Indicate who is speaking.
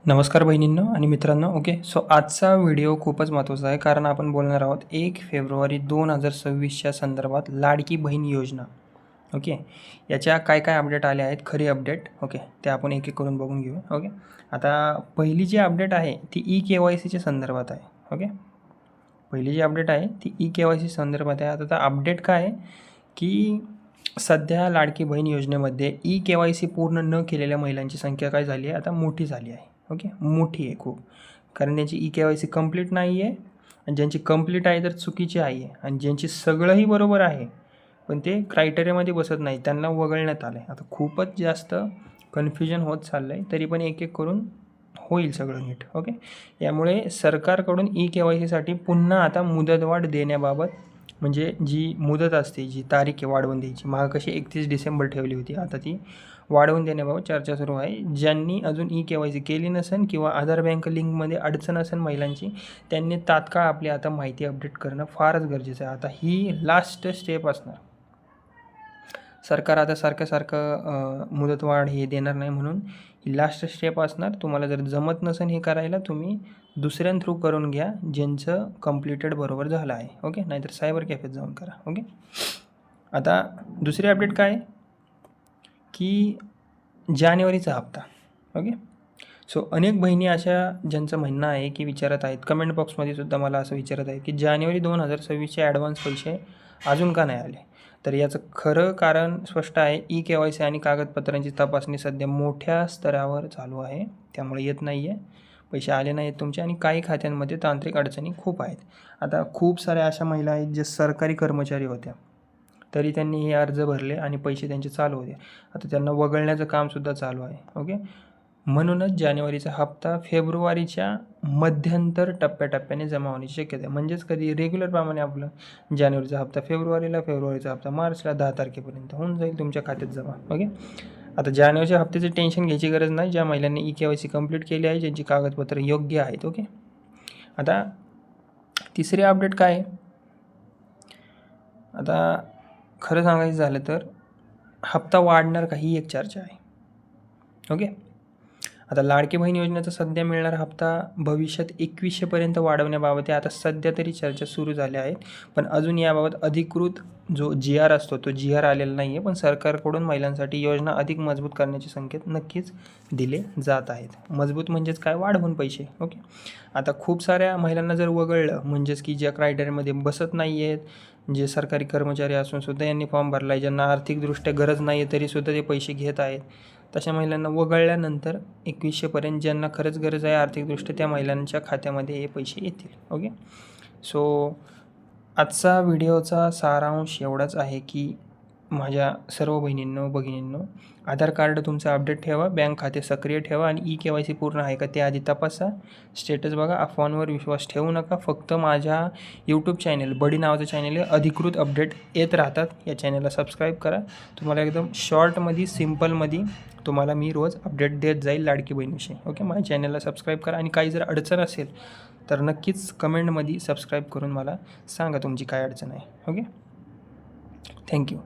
Speaker 1: नमस्कार बहिणींनो आणि मित्रांनो. ओके, सो आजचा व्हिडिओ खूपच महत्त्वाचा आहे कारण आपण बोलणार आहोत 1 फेब्रुवारी 2026च्या संदर्भात लाडकी बहीण योजना. ओके, याच्या काय काय अपडेट आले आहेत, खरी अपडेट. ओके, ते आपण एक एक करून बघून घेऊया. ओके, आता पहिली जी अपडेट आहे ती KYCच्या संदर्भात आहे. ओके, पहिली जी अपडेट आहे ती KYC संदर्भात आहे. आता अपडेट काय आहे की सध्या लाडकी बहीण योजनेमध्ये KYC पूर्ण न केलेल्या महिलांची संख्या काय झाली आहे, आता मोठी झाली आहे. ओके, मोठी आहे खूप, कारण त्यांची KYC कंप्लीट नाही आहे आणि ज्यांची कंप्लीट आहे तर चुकीची आहे आणि ज्यांची सगळंही बरोबर आहे पण ते क्रायटेरियामध्ये बसत नाही त्यांना वगळण्यात आलं आहे. आता खूपच जास्त कन्फ्युजन होत चाललं आहे, तरी पण एक एक करून होईल सगळं नीट. ओके, यामुळे सरकारकडून KYCसाठी पुन्हा आता मुदतवाढ देण्याबाबत, म्हणजे जी मुदत असते, जी तारीख आहे वाढवून द्यायची, मागं कशी 31 डिसेंबर ठेवली होती, आता ती वाढवून देण्याबाबत चर्चा सुरू आहे. ज्यांनी अजून KYC केली नसेल किंवा आधार बँक लिंकमध्ये अडचण असेल महिलांची, त्यांनी तात्काळ आपली आता माहिती अपडेट करणं फारच गरजेचं आहे. आता ही लास्ट स्टेप असणार. सरकार आता सारखं मुदतवाढ हे देणार नाही, म्हणून ही लास्ट स्टेप असणार. तुम्हाला जर जमत नसेल हे करायला, तुम्ही दुसऱ्यां थ्रू करून घ्या ज्यांचं कंप्लीटेड बरोबर झालं आहे. ओके, नाहीतर सायबर कॅफेत जाऊन करा. ओके, आता दुसरी अपडेट काय आहे की जानेवारीचा हप्ता. ओके, सो अनेक बहिणी अशा ज्यांचं म्हणणं आहे की विचारत आहेत, कमेंट बॉक्समध्ये सुद्धा मला असं विचारत आहे की जानेवारी 2026चे ॲडव्हान्स पैसे अजून का नाही आले. तर याचं खरं कारण स्पष्ट आहे. KYC आणि कागदपत्रांची तपासणी सध्या मोठ्या स्तरावर चालू आहे, त्यामुळे येत नाही आहे, पैसे आले नाही आहेत तुमचे, आणि काही खात्यांमध्ये तांत्रिक अडचणी खूप आहेत. आता खूप साऱ्या अशा महिला आहेत जे सरकारी कर्मचारी होत्या, तरी त्यांनी हे अर्ज भरले आणि पैसे त्यांचे चालू होते. आता त्यांना वगळण्याचं कामसुद्धा चालू आहे. ओके, म्हणूनच जानेवारीचा हप्ता फेब्रुवारीच्या मध्यंतर टप्प्याटप्प्याने जमा होण्याची शक्यता आहे. म्हणजेच कधी रेग्युलरप्रमाणे आपलं जानेवारीचा हप्ता फेब्रुवारीला, फेब्रुवारीचा हप्ता मार्चला 10 तारखेपर्यंत होऊन जाईल तुमच्या खात्यात जमा. ओके, आता जानेवारीच्या हप्त्याचे टेन्शन घ्यायची गरज नाही ज्या महिलांनी KYC कंप्लीट केली आहे, ज्यांची कागदपत्र योग्य आहेत. ओके, आता तिसरी अपडेट काय आहे, आता खरं सांगायचं झालं तर हप्ता वाढणार का ही एक चर्चा आहे. ओके, आता लाडकी बहीण योजनेचा सध्या मिळणारा हप्ता भविष्यात 2100पर्यंत वाढवण्याबाबत आता सध्या तरी चर्चा सुरू झाल्या आहेत, पण अजून याबाबत अधिकृत जो GR असतो तो GR आलेला नाही आहे. पण सरकारकडून महिलांसाठी योजना अधिक मजबूत करण्याचे संकेत नक्कीच दिले जात आहेत. मजबूत म्हणजेच काय, वाढवून पैसे. ओके, आता खूप साऱ्या महिलांना जर वगळलं, म्हणजेच की ज्या क्रायटेरियामध्ये बसत नाही आहेत, जे सरकारी कर्मचारी असूनसुद्धा यांनी फॉर्म भरला आहे, ज्यांना आर्थिकदृष्ट्या गरज नाही आहे तरीसुद्धा ते पैसे घेत आहेत, तशा महिलांना वगळल्यानंतर 2100पर्यंत ज्यांना खरंच गरज आहे आर्थिकदृष्ट्या, त्या महिलांच्या खात्यामध्ये हे पैसे येतील. ओके, सो आजचा व्हिडिओचा सारांश एवढाच आहे की माझ्या सर्व भगिनींनो, आधार कार्ड तुमचं अपडेट ठेवा, बँक खाते सक्रिय ठेवा आणि KYC पूर्ण आहे का ते आधी तपासा. स्टेटस बघा, अफवांवर विश्वास ठेवू नका. फक्त माझ्या यूट्यूब चॅनल बडी नावाचं चॅनल आहे, अधिकृत अपडेट येत राहतात. या चॅनलला सबस्क्राईब करा. तुम्हाला एकदम शॉर्टमध्ये, सिम्पलमध्ये तुम्हाला मी रोज अपडेट देत जाईल लाडकी बहिणीविषयी. ओके, माझ्या चॅनलला सबस्क्राईब करा आणि काही जर अडचण असेल तर नक्कीच कमेंटमध्ये सबस्क्राईब करून मला सांगा तुमची काय अडचण आहे. Okay, thank you.